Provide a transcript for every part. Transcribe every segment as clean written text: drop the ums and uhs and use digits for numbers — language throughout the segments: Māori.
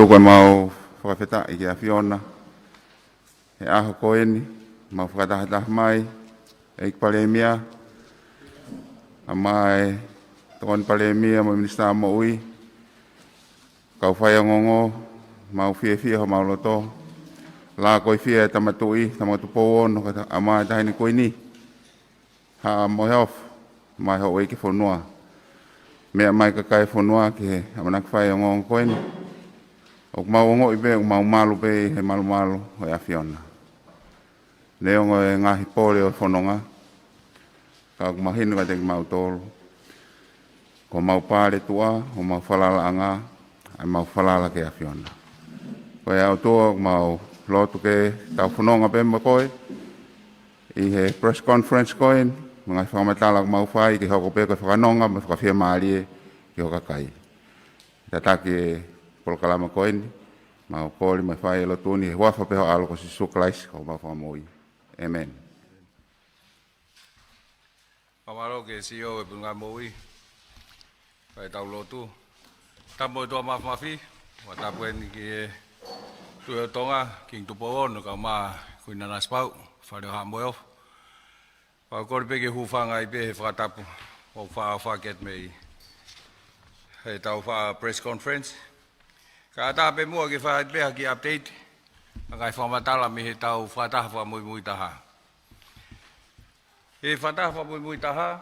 koe mau whakawheta i kia Fiona. He aho koeni, mau whakatahataha mai, e ik Palemia. A mai, tokon Palemia mo Minista mo ui. Kau whai ngongo, mau fie ho mau loto. La koe fie tamatui, tamatupo ono, a mai tahini koe ni. Ha mo heof, mai ho ui ki whanua. Mea mai kakai whanua ki he, amanak whai ngongo koeni. O mau ongo ibe, o mau malu be, he malu o e a Fiona. Leo ngoe ngahi pole o whanonga. Ka kumahinu ka teki mau tolu. Ko mau pare tua, o mau whalala anga, ai mau whalala ke a Fiona. Ko e au toa, mau lotu ke tau whanonga pemba koe. I he press conference koe, mga whakamatala mau whai, ki hoko pe koe whakanonga, ma whakawhia maalie, ki hoka kai. Tataki e polokalama koe ni, mau poli mai whai e lotuni, he wafa peho alo ko si suklais, ko mau whamoi. Amen. Kamaro ke CEO e punga moi. Pai tau lotu. Tamo to mafi, wa tapuen ki tu tonga king tu pon ka ma kuina naspau, fa ha moyo. Pa korpe ke hufanga i pe fa tapu. O fa get me. He tau fa press conference. Ka ta pe mo ke fa pe ki update. Ngai fa matala mi he tau fa ta fa mui taha. E whataha whamui taha,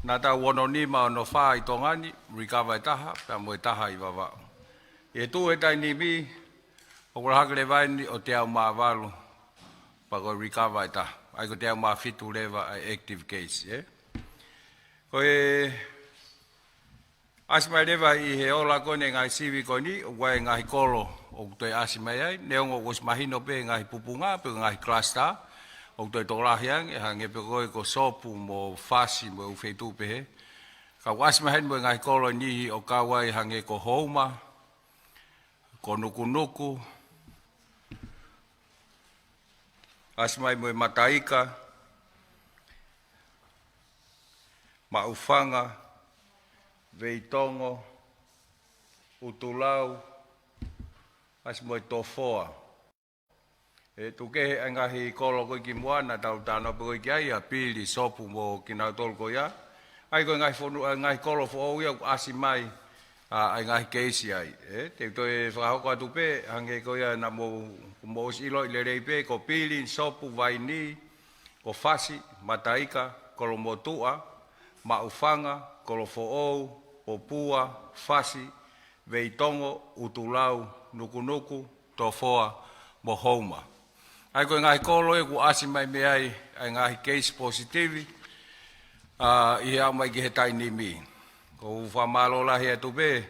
nā tā wono ni ma no wha i tongani, recover i taha, pia mo i taha i wawa. E tū e tai ni mi, o kura hakere vaini o te au maa walu, pa ko recover i taha. Ai ko te au maa fitu lewa ai active case, eh? Ko e asimai lewa i he ola kone ngai siwi koni, o wai ngai kolo o toi asimai ai, neongo kos mahino pe ngai pupunga, pe ngai cluster, o toi tōrahiang, e hange pe koe ko sopu mo fasi mo uwhetu pehe. Ka wasmahen mo ngai kolo nihi o kawai hange ko houma, ko nuku, asmai mo mataika, maufanga, veitongo, utulau, asmai tofoa. E tuke ngahi kolo ko ki moana tau tano pe ko ki ai pili sopu mo kina tol ko ya ai ko ngahi fonu ngahi kolo fo o ya asimai ai ngahi keisi ai te to e fa ko tu pe hange ko ya na mo silo le reipe ko pili sopu vaini ko fasi mataika kolo motua maufanga kolo fo o popua fasi veitongo utulau nuku tofoa mo houma. Ai ko ngai kolo e ku asimai me ai ngai case positive i hea mai ki he taini mi. Ko uwha malo la hea tupe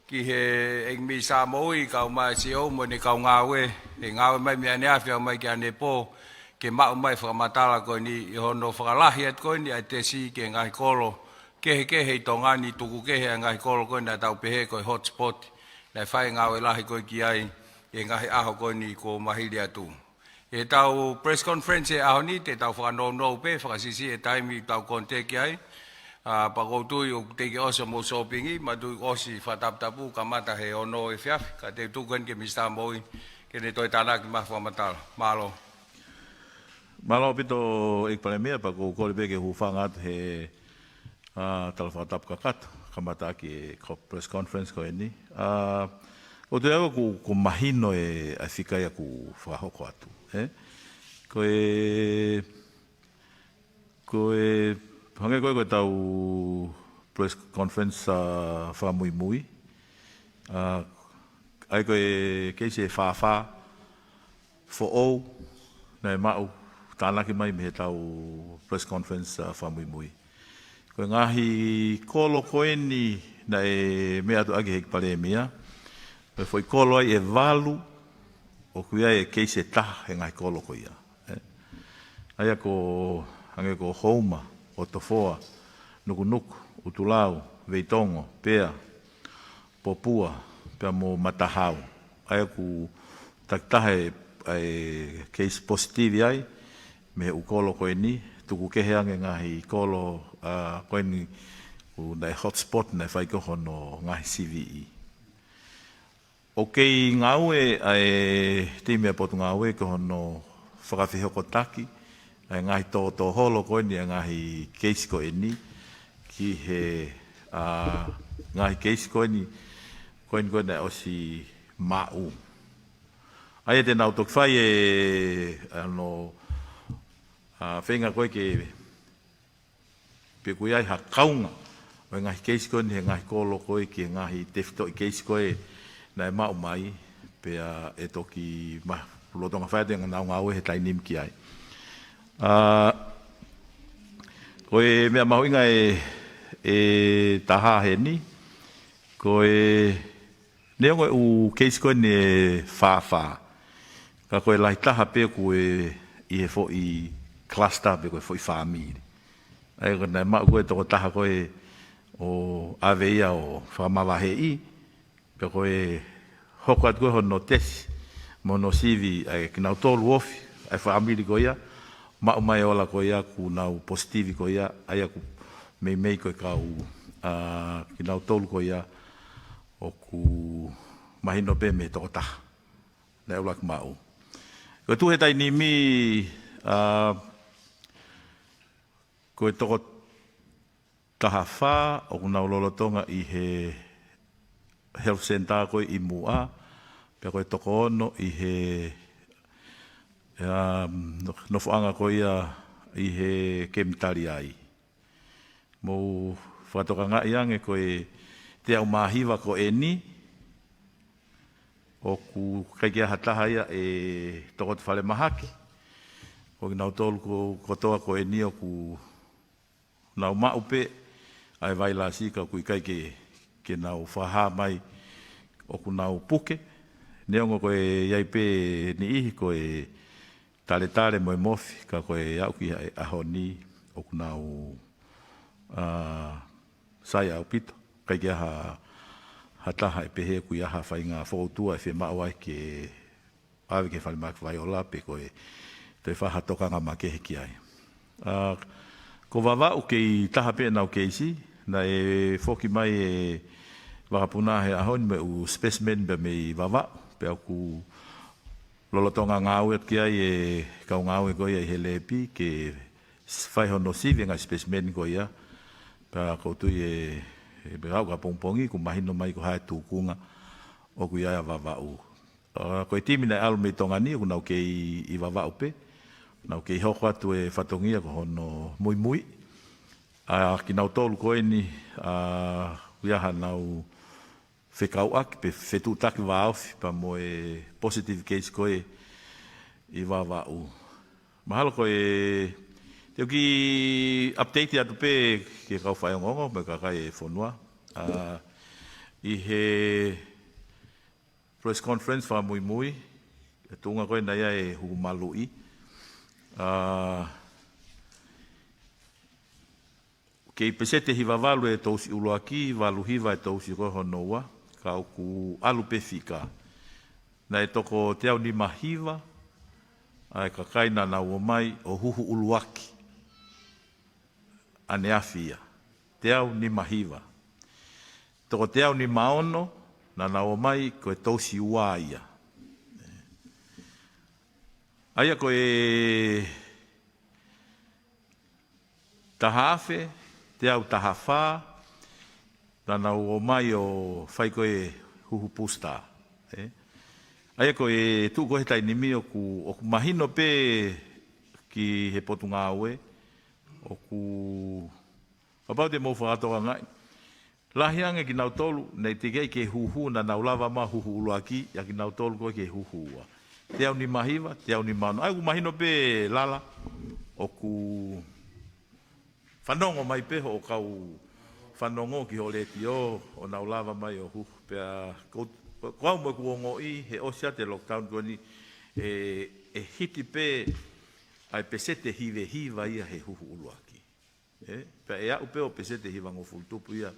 ki he eng mi sa moi kau mai si o mo ni kau ngawe e ngawe mai mi ane awhia mai ki ane po ke mau mai whakamatala ko ni i hono whakalahi at ko ni ai te si ke ngai kolo kehe i tongani tuku kehe ngai kolo ko ni a tau pehe ko i hotspot nai whai ngawe lahi ko ki ai e ngai aho ko ni ko mahiri atu. E tau press conference e aho ni, te tau whakanono pe, whakasisi e taimi tau konteki ai. Pakoutui o teki osa mo shoppingi, matui osi whataptapu, ka mata he ono e whiawhi, ka te tuken ke Mr. Moi, ke ne toi tānaki mahu matala. Malo. Malo pito ik Palemia, pako kore peke hufangat he tala whatap kakat, ka mata ki press conference ko eni. O te awa ku mahino e awhikai ku whahoko atu. Hange koe tau press conference whamui. Ai koe keisi e whawha, fo'ou, nei mau, tānaki mai me he tau press conference whamui. Koe ngahi kolo koe ni na e mea tu agi heki Palemia, me foi kolo ai e valu o kuia e keise taha he ngai kolo ko ia. Aia ko hange ko houma, o tofoa, nuku, utulau, veitongo, pea, popua, pea mo matahau. Aia ku taktahe e case positive ai, me u kolo koe ni, tuku kehe ange ngahi kolo koe ni o nei hotspot nei whai ko hono ngahi CVE. O kei ngaue ai te mea potu ngaue ko hono whakawhihoko taki, ai ngahi tō holo koe ni, ngahi keisi koe ni, ki he ngahi keisi koe ni nei osi mau. Ai te nau toki whai whenga koe ke pe koe ai ha kaunga, o ngahi keisi koe ni he ngahi kolo koe ki ngahi tefito i keisi koe nei mau mai, pe e toki lotonga whai te ngau ngau he tai nim ki ai. Koe mea mahuinga e taha he ni, koe neongo u keisi koe ni e whawha. Ka koe lai taha pe koe i he fo i cluster pe koe fo i whamiri. Ai koe nei mau koe toko taha koe o aveia o whamawahe i, pe koe hoko atu koe hono tesi, mono sivi ai kinau tolu ofi, ai whamiri koe ia, mau mai ola koe ia ku nau positivi koe ia, ai aku mei koe kau kinau tolu koe ia, o ku mahino pe me toko taha. Nei ulak mau. Koe tu he tai ni mi koe toko taha wha o kuna ulolotonga i he health center koe i mua, pia koe toko ono i he nofuanga koe ia i he kemitari ai. Mou whatoka ngai ange koe te au mahiwa ko e ni, o ku kaikia hataha ia e toko te whale mahaki. Ko ki nau tolu ko kotoa ko e ni o ku nau maupe, ai vai la sika ku i kaike ke nau whaha mai o ku nau puke. Neongo ko e iai pe ni ihi ko e tale moe mofi, ka ko e au ki ahoni o ku nau sai au pito. Kaikia hataha e pehe ku iaha whainga whautua e whemau ai ke awe ke whalimaki vai ola pe koe te whaha tokanga ma kehe ki ai. Ko wawau kei taha pe nau keisi, na e whoki mai e wakapuna he ahoni me u specimen be me i wawau, pe au ku lolotonga ngau et ki ai e kau ngau e koe i he lepi ke whaihono sivi ngai specimen koe ia, pe koutu e berau ka pongpongi ku mahino mai ko hae tūkunga o ku iaia wawau. Koe timi nei alu mei tongani ku nau kei i wawau pe, nau kei hoko atu e whatongia ko hono mui. Ki nau tolu koe ni ku iaha nau whekau aki pe whetu taki waofi pa mo e positive case koe i wawau. Mahalo koe teo ki update atu pe ke kau whaiongongo me kakai e whonua. I he press conference wha mui, e tunga koe na ia e hukumalui. Kei pesete hiwa walu e tausi uloaki, walu hiwa e tausi koe honoua, ka uku alu pe fika. Na e toko te au ni mahiwa, ai kakai na nau o mai o huhu uluaki. Ane awhia, te au ni mahiwa. Toko te au ni maono, na nao mai koe tausi ua ia. Aia koe tahawhe, te au tahawha, na nao mai o whai koe huhu pusta. Aia koe tu koe tai nimi o ku mahino pe ki he potu ngā ue, o ku whapau te mō whakatoa ngai. Lahi ange ki nau tolu, nei te kei ke huhu na nau lava ma huhu uloaki, ya ki nau tolu koe ke huhu ua. Te au ni mahiwa, te au ni mano. Ai ku mahino pe lala, o ku whanongo mai pe o kau whanongo ki ho leti o nau lava mai o huhu. Pea kau mo ku ongo i, he osia te lockdown koe ni, e hiti pe ai pesete hiva ia he huhu uloaki. Pea e au pe o pesete hiva ngofultupu ia,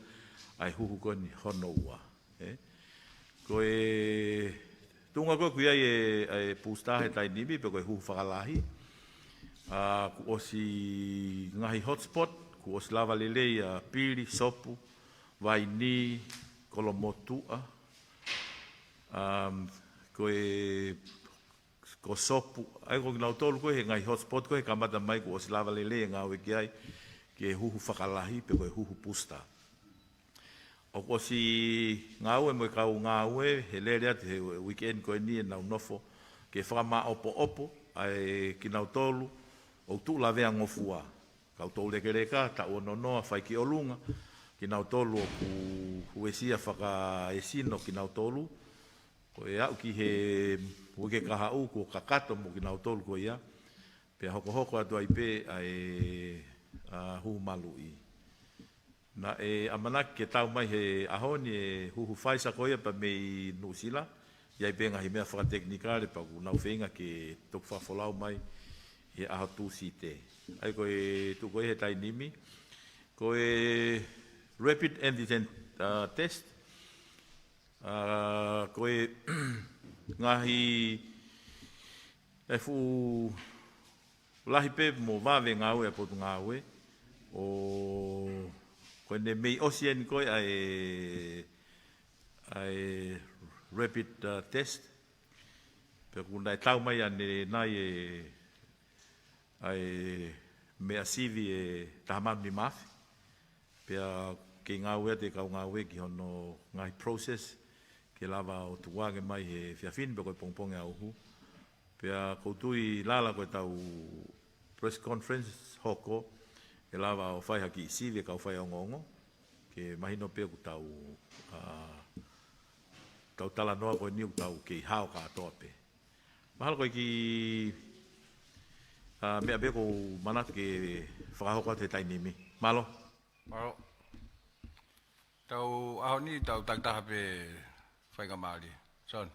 ai huhu koe ni hono ua. Koe tunga koe kuia e pustahe tai nimi, pe koe huhu whakalahi. Ku osi ngahi hotspot, ku oslava lelei pili, sopu, vaini, kolomotua, ko sopu, ai ko nau tolu koe he ngai hotspot koe kamata mai ku oslava lelei ngā wiki ai ke huhu whakalahi pe koe huhu pusta. O ko si ngā ue mo kau ngā ue he lere atu he weekend koe ni e nau nofo ke whakama opo ai ki nau tolu o tu la vea ngofua. Kau tolu leke reka, ta ono noa whai ki olunga, ki nau tolu o ku huesia whaka esino ki nau tolu, ko e au ki he wike kaha u ko kakato mo ki nau tolu ko ia, pe hoko atu ai pe ai huhu malu i. Na e amanak ke tau mai he ahoni e huhu whaisa ko ia pa mei nusila, iai pe ngahi mea whakateknikare pa ku nau whenga ke tuk whafolau mai he aho tu si te. Ai koe tu koe he tai nimi. Koe rapid antigen test. Koe ngahi e fu lahi pe mo vave ngawe a potu ngawe. O koe ne mei osien koe ai rapid test. Pe kuna e tau mai ane nai ai mea sivi e tahamam ni mafi. Pea ke ngāwe te kau ngāwe ki hono ngai process ke lava o tuwage mai he whiawhini pe koe pongponge au hu. Pea koutui lala koe tau press conference hoko ke lava o whai haki sivi e kau whai o ngongo ke mahino pea ku tau tau tala noa koe niu tau ke hao ka atoa pe. Mahalo koe ki mea beko manatu ke whakahoko te tainimi. Malo? Malo. Tau aho ni tau taktaha pe whaikamari. Son.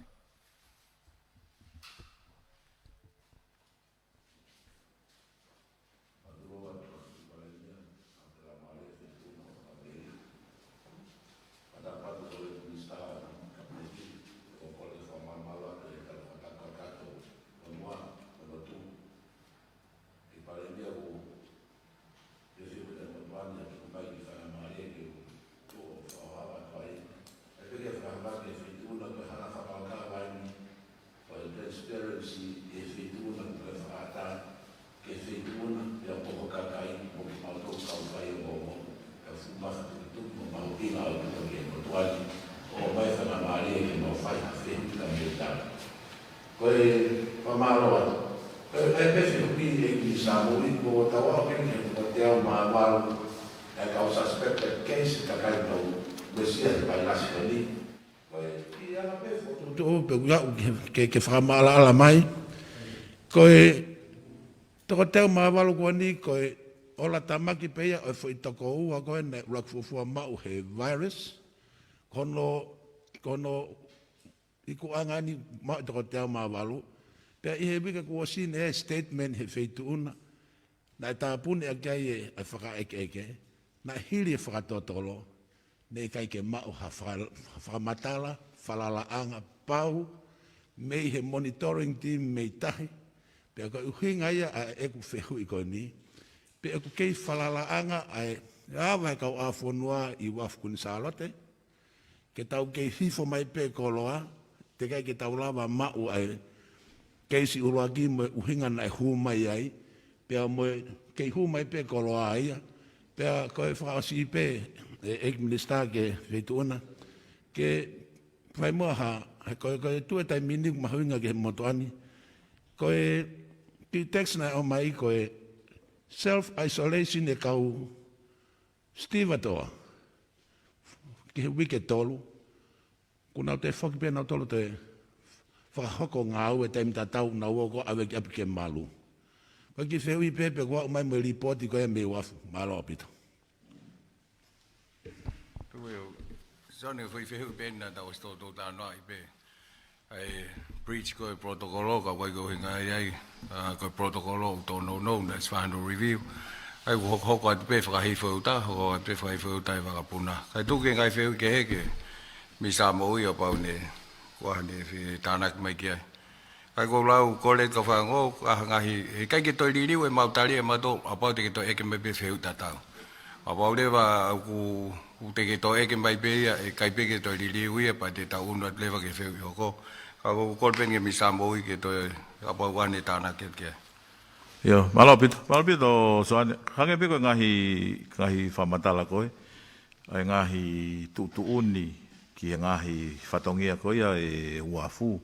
ke whakamala ala mai. Koe toko teo maawalu kua ni koe ola tamaki peia o fo i toko ua koe ne ulakfufua mau he virus. Kono iku angani mau toko teo maawalu. Pea i he wika kua sine e statement he feitu una. Na e tāpuni a kai e whaka eke. Na hiri e whakatotolo. Ne i kai ke mau ha whakamatala, whalalaanga pau. Mei he monitoring team mei tahi, pea koe uhinga ia a eku whehu i koe ni, pea eku kei whalalaanga ai awa e kau awhonua i wafkuni salote, ke tau kei hifo mai pe koloa, te kai ke tau lawa mau ai, kei si uruaki mo uhinga na e humai ai, pea mo kei humai pe koloa ia, pea koe whakasi pe ek minister ke whetuona, ke whai mua koe tue tai mini mahuinga ke motoani. Koe ki text na o mai koe self-isolation e kau stivatoa. Ki he wike tolu. Kuna te whaki pēnau tolu te whakahoko ngā au e taimita tau na uoko awe ki api ke malu. Koe ki whehui pepe kua umai mo ripoti koe me wafu. Malo apito. Sone foi fehu pena da osto to ta no ai pe ai breach ko protocolo ka wai go hinga ai ko protocolo to no that's final review ai ho ko pe fa hi fo ta ho pe fa hi fo ta va puna kai tu ke ngai fehu ke mi sa mo yo pa ne wa ne fi ta na mai ke ai go lau ko le ka fa ngo nga hi kai ke to li li we mau ta li ma to apa te ke to e ke me pe fehu ta ta Apa lewa ku teke to eke mai pe e kai pe ke to li wi pa te ta unu lewa ke fe ko ka ko ko pen ke mi sambo ke to apa wane ta na ke ke Yo, malapito soan hange pe ko ngahi famatala ko ai ngahi tuuni ki ngahi fatongia ko ia e uafu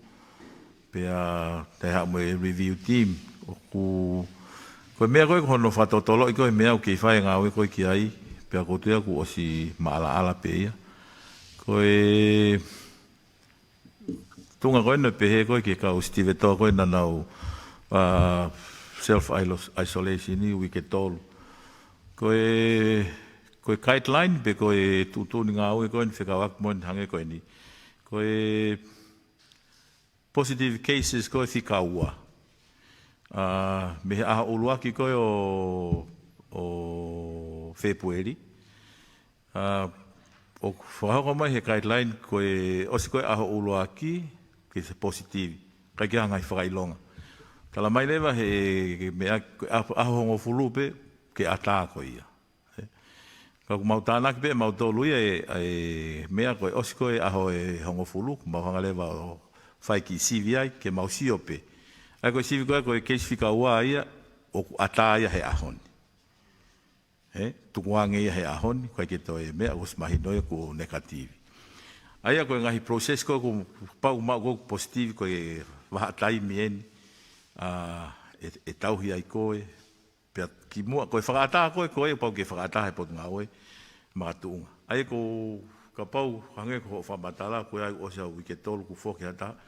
pe a te ha mo review team o ko mea ko hono fatotolo ko mea ki fai ngawe ko ki ai pe ko tu ku o si mala ala pe ia ko tunga ko no pe ko ki ka o Steve to ko na nau self isolation ni we ke tol ko guideline be ko tu nga o ko en fika wak mon hange ko ni ko positive cases ko fika wa me a ulua ki ko o February o fa mai he guideline ko o si ko a ulua ki se positive ka ki hanga fa ilonga kala mai leva he me a hongo fulupe ke ata ko ia ka ku mautana ke be mautolu e me ko o si ko a hongo fulu ma hanga leva o fai ki CVI ke mausiope ai ko sivi ko case fika ua ia o ata ia he ahon tukuange ia he ahon ko ke to e me os mahino ko negative ai ko ngahi process ko pa uma ko positive ko e va tai mien e tau hi ai ko pe ki mo ko fa ko e pa ke fa ata he pot ngawe ma tu ai ko ka pau hange ko fa batala ko ai o sa wiketol ku fo ke ata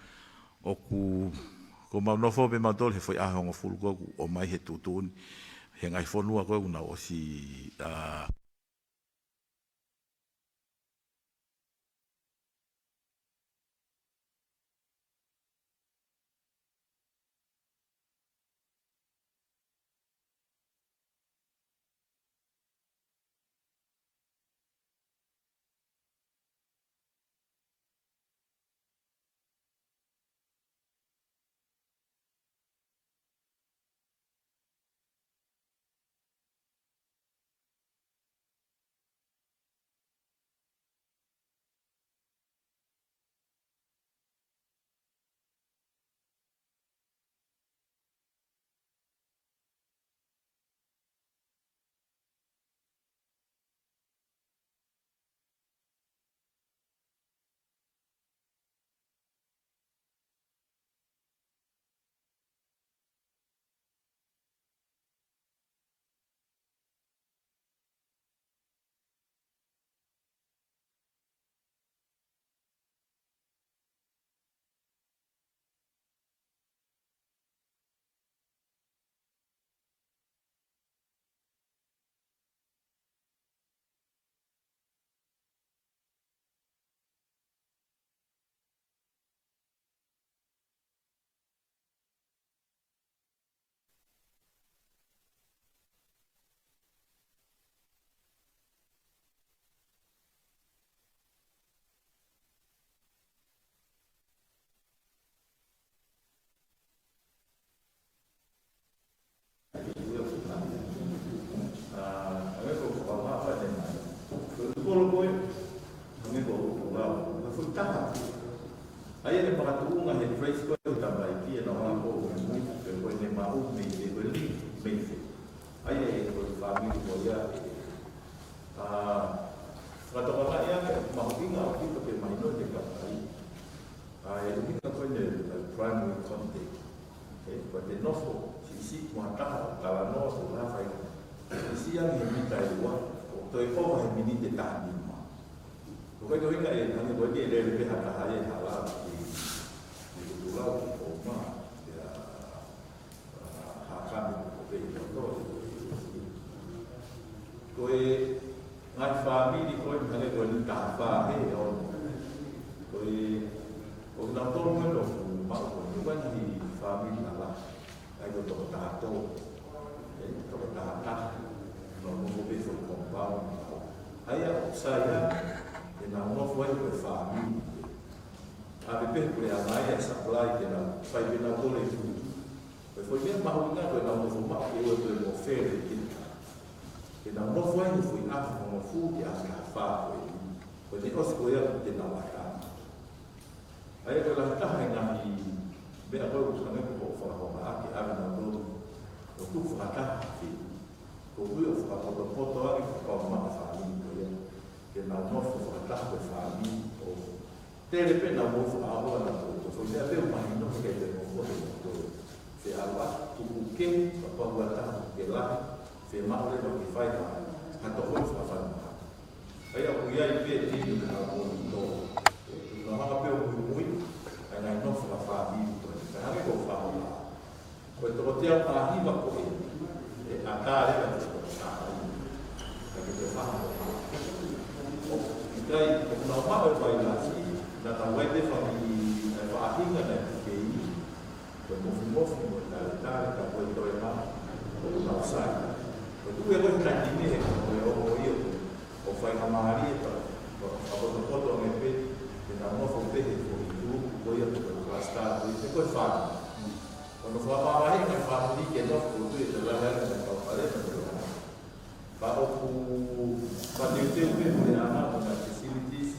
o ku ko ma no fo be ma dol he foi a hongo fulu ko o mai he tutun he ngai fonua ko una o si ai le para tu nga he phrase ko ta mai ki na ha ko ko ne ma u me de ko li me se ai ko family ko ya ra to ka ya ma ki nga ki ko pe mai no de ka ai ni ka ko ne primary contact ko de no fo si mo ta la no so la fai si ya ni ta wa to e ko he ni de ta ni ma ko ko ni ka e na ni ko de le pe ha ta ha ye ha la Lau o ma ya hakami o pe to ko e ngai family ko ngale ko ni ta fa he o ko e o na to mo no ma ko ni ban ni family ala ai ko to ta to e to ta ta no mo pe so ko ba ai a saya e na mo foi ko family ave per cui a mai supply che la fai bene a dove tu per poi mi ma una che la mo ma che io devo fare che na mo foi no fui a mo fu ki a ka fa ko ni os ko ya te na wa ka ai ko la ta nga ni be a ko ko ne ko fa ko a ki a na do ko tu fa ta fi ko bu o fa ko po to a ko ma fa ni ko ya ke na mo fa ta ko fa ni o te le pe na mo fa a ho na ko so ya be ma ni no ke te mo ko se ala tu ke pa wa ta ke la se ma ole no ke fai ta to ko fa fa ai a ku ya i pe ti ni na ko to no ha pe o muy ai na no fa fa ni to ka ha ko fa ni ko to te a hi ba ko e a ta le ka to ta ka ke fa o dai ko no ma o vai la si na ta vai de fa ni fa hi na na ke i ko mo mo ta ka ko to e ma ko na sa ko tu e ko ta ni me ko o io o fai na mari ko ko to me pe na mo fo pe ko tu ko io ko sta ko fa quando fa parlare che fa lì che no tu la vera che fa fare fa o fa di tempo che ne ha una facilities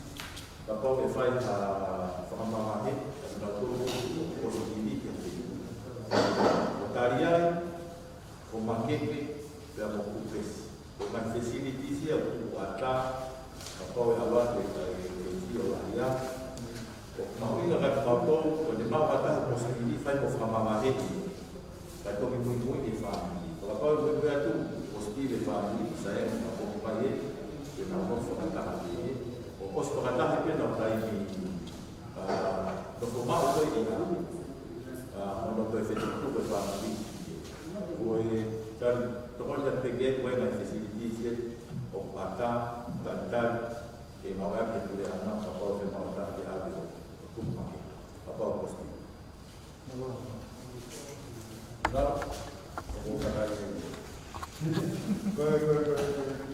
da poi fai a fa parlare da tutto positivi che o tagliare con manchetti per lo cupes con la facilities sia ata da poi avanti che io la mau ina ka tauto o de mau ata possibility fai ko fa mama heti ka to mi muy de family ko ka ko be atu positive family sai na ko pa ye ke na ko fa ta ye o os ko ta ke na ta ni to ko ma ko i na no pe fe tu ko family ko e tan to ko ja pe ge ko na facility ye o pata tan ke ma wa ke tu le ana ka ko fe ma ta ke abi apa pasti. Nah, bukan lagi.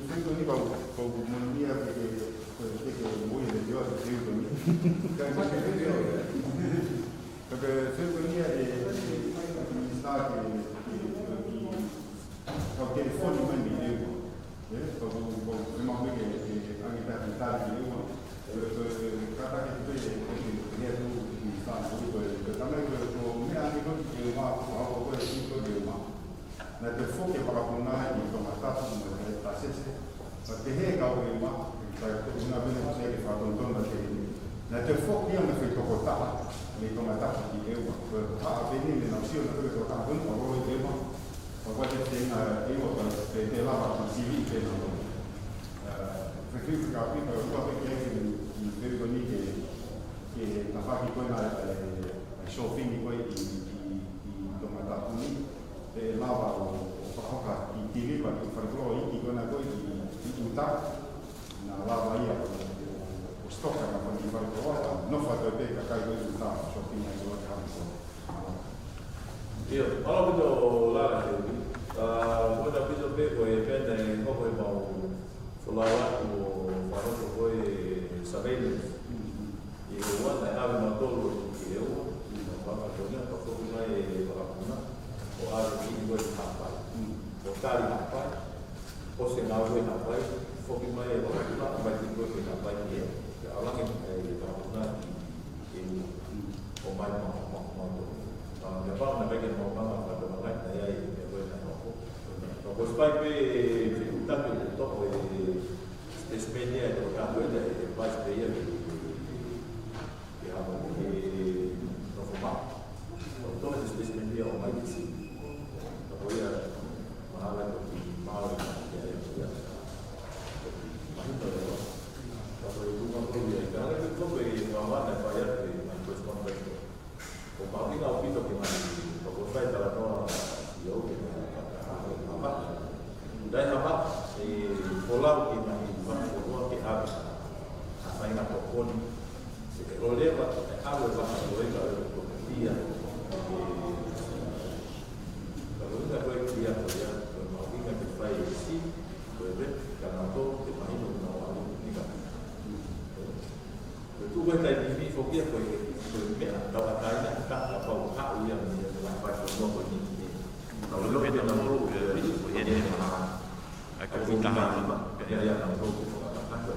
Sento ni bau monia que muy de Dios sento ni. Porque sento ni está que o telefone me deu. Porque uma vez que a minha pergunta deu, kata que dia tu bisa tu pertama tu ni ani ko ke ma ko ko ni ko de ma na te foke para puna ni to mata tu me ta se pa te he ka o ma ta ko una bene se ke fa ton ton na te foke ni me fe to ko ta ni to mata ki e wa ko ta bene ni na si o na ko ta bon ko ro e ma ko ko te na e o te la ma si vi ke no perché capito quello che vedo lì che la fa di quella shopping poi di domanda lì e lava o fa i tiri per fare quello di quella poi di tutta la lava io o stocca per fare quello non fa per te che cai quello di shopping e quello che io allora vedo la quando ho visto per poi prende un po' poi Fulawat o Farouk foi surveillance e o ano era uma dolo que eu não vou fazer para fogo mais para puna o ar que foi rapaz o tali rapaz o senão foi rapaz fogo mais para puna vai ter que rapaz que Allah que para puna e o mais mau depois na bagian mau pada mulai saya yang boleh nak Os pai pe dificultà per il topo e spegne lo cambio e vai spegne diciamo che non fa male dove si spegne o mai di sì poi male ma tutto dopo il lungo problema gara che come va avanti a fare in questo contesto con Paolina ho visto che dopo fai dalla tua io che dai apa pola que na infância que abre a sair na taha ke ia na ko ko ka ko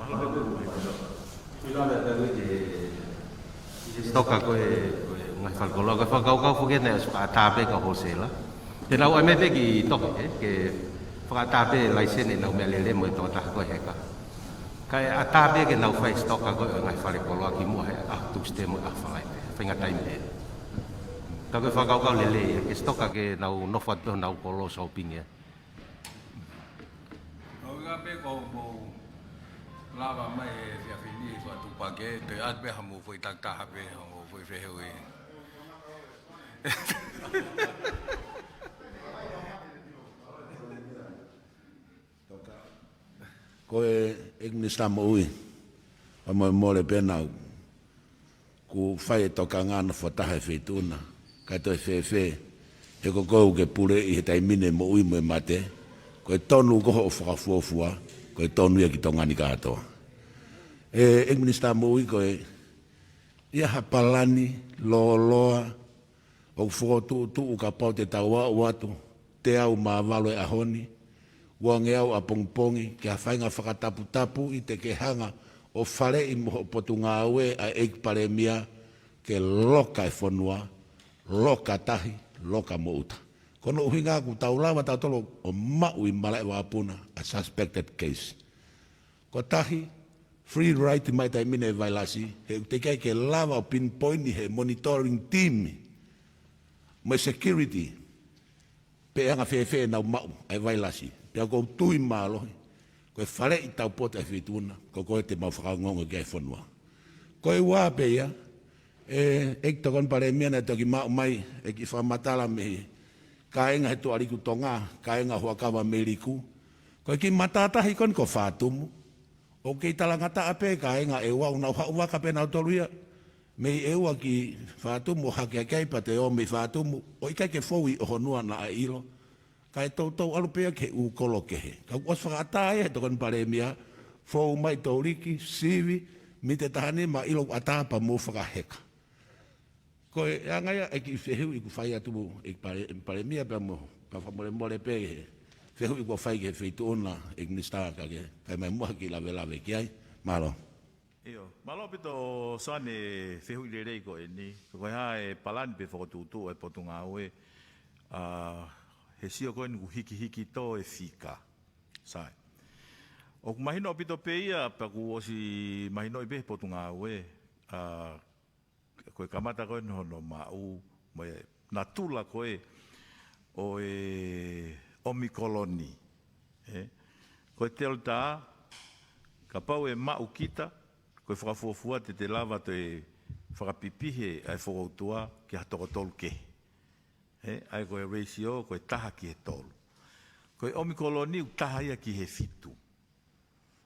mahalo ko Ila me te ke stoka ko ngai fal ko lo ka fa ka fu ke ne sa ta pe ka wholesale te lau me pe ki to ke fa ta pe license na me le mo to ta ko he ka kai ata pe ke na fa stoka ko ngai fal ko lo ki mo he a tu ste mo a fa lai fa nga time pe ka ko fa ka le ke stoka ke na no fa to na ko lo shopping ya Nga pe ko lava mai ya fini ko tu page te at be hamu foi tak ta ha be hamu foi fe hui Koe Ignis Tamoui, amo mole pena ku fai toka ngana fotahe feituna, kai toi fe e ko kou ke pure i he taimine mo ui mo mate, koe tonu koho o whakafuafua, koe tonu ia ki tongani katoa. Ignis Tamoui koe ia hapalani, loa, o whotu tu uka pau te taua watu, te au maavalo e ahoni, wange au a pongpongi ke hawhainga whakatapu-tapu i te ke hanga o whare i moho potunga aue a eik paremia ke loka e whanua, loka tahi, loka mouta. Kono uhinga ku taulawa tautolo o mau i malai wapuna a suspected case. Ko tahi, free right mai tai mine vailasi, he te kai ke lava o pinpoint he monitoring team, mai security, pe anga fefe na mau ai vailasi. Pea kou tui mālohi, koe whare i tau pota e whituna, ko koe te mau whakangonga kia e whanua. Koe wā peia, ek tokon pare miana e toki mau mai, e ki whamatala mehi, ka enga he tu ariku tonga, ka enga huakawa me riku, koe ki matatahi kon ko whātumu, o kei talangata ape, ka enga e wau nau hauwaka pe nau toluia, mei eua ki whātumu, hake a keipa te o me whātumu, o ikai ke fōi o honua na a ilo, kai tau alupea ke u kolo kehe. Ka kuas whakatai he tokon paremia, fōu mai tau riki, sivi, mi te tahane ma ilo atapa mō whakaheka. Koe angaia e ki whehu i ku whai atu i paremia pia mo, pa whamore pe he, whehu i ku whai ke wheitu ona e knistaka ke, kai mai mua ki lawe ki ai, malo. Iyo, malo pito sane whehu i rei ko e ni, koe ha e palani pe whakotutu e potunga aue, he sio koe nuku hiki tō e whika. Sai. O ku mahino o pito peia, pa ku osi mahino i behe potunga ue, koe kamata koe no mau, moe na tula koe o e omikoloni. Koe teo tā, ka pau e mau kita, koe whakafuafua te lava te whakapipihe ai whakautua ki hatoko tolu kehe. Ai koe ratio, koe taha ki he tolu. Koe omikoloni u taha ia ki he fitu.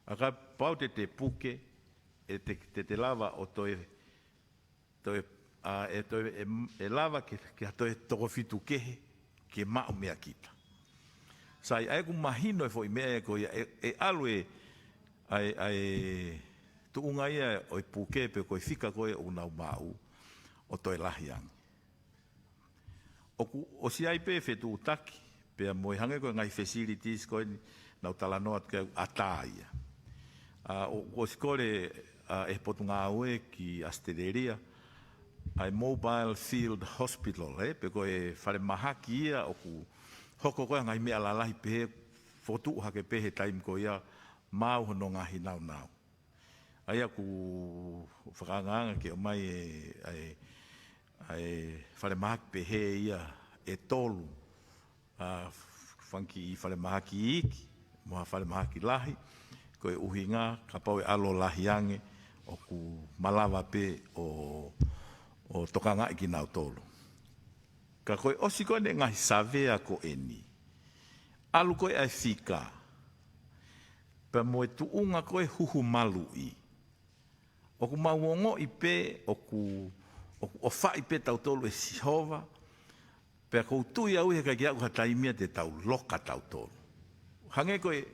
Aka pau te puke, te lava o e lava ki a toe toko fitu kehe, ke mao mea kita. Sai, ai ku mahino e fo i mea koe e alu tu unga ia o i puke pe koe fika koe o nau mau o toe lahiang. O si ai pe fetu utaki, pe moe hange koe ngai facilities koe nau talanoa ke ataia. O si kore e potunga aue ki Asteleria, ai Mobile Field Hospital, pe koe whare mahaki ia o ku hoko koe ngai mea lalahi pe fotu hake pe he taim koe ia mau hono ngahi nau. Ai aku whakanganga ke o mai ai whare mahaki pe he ia e tolu whanki i whare mahaki iki, moha whare mahaki lahi, koe uhinga ka pau e alo lahi ange o ku malawa pe o tokanga iki nau tolu. Ka koe osi koe ne ngahi savea ko eni, alu koe ai whika, pa moe tuunga koe huhu malu i. O ku mauongo i pe, o whai pe tau tolu e sihova, pe kou tui au he kai ki aku hataimia te tau loka tau tolu. Hange koe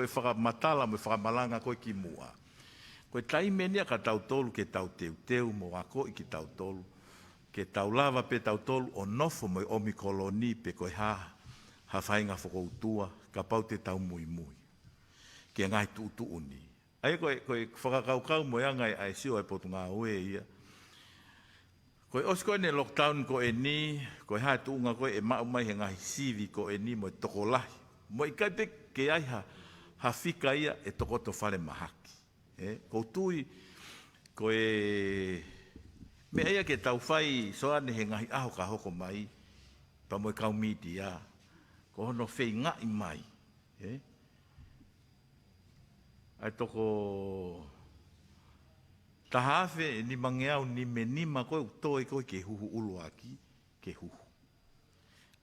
whakamatala mo whakamalanga koe ki mua. Koe taimenia ka tau tolu ke tau teu mo ako i ki tau tolu. Ke tau lava pe tau tolu o nofo mo omikoloni pe koe hawhainga whakoutua, ka pau te tau mui mui. Kia ngai tu uni. Ai koe whakakaukau mo ngai ai sio ai potu ngā ue ia. Koe os koe ne lockdown ko e ni, koe hae tuunga koe e mau mai he ngahi sivi ko e ni mo e toko lahi. Mo i kai pe ke ai ha whika ia e toko to whare mahaki. Ko tui koe me ia ke tau whai so ane he ngahi aho ka hoko mai, pa mo e kau miti ia, ko hono whei ngai mai. Ai toko tahawhe ni mangeau ni me nima koe toi koe ke huhu ulu aki, ke huhu.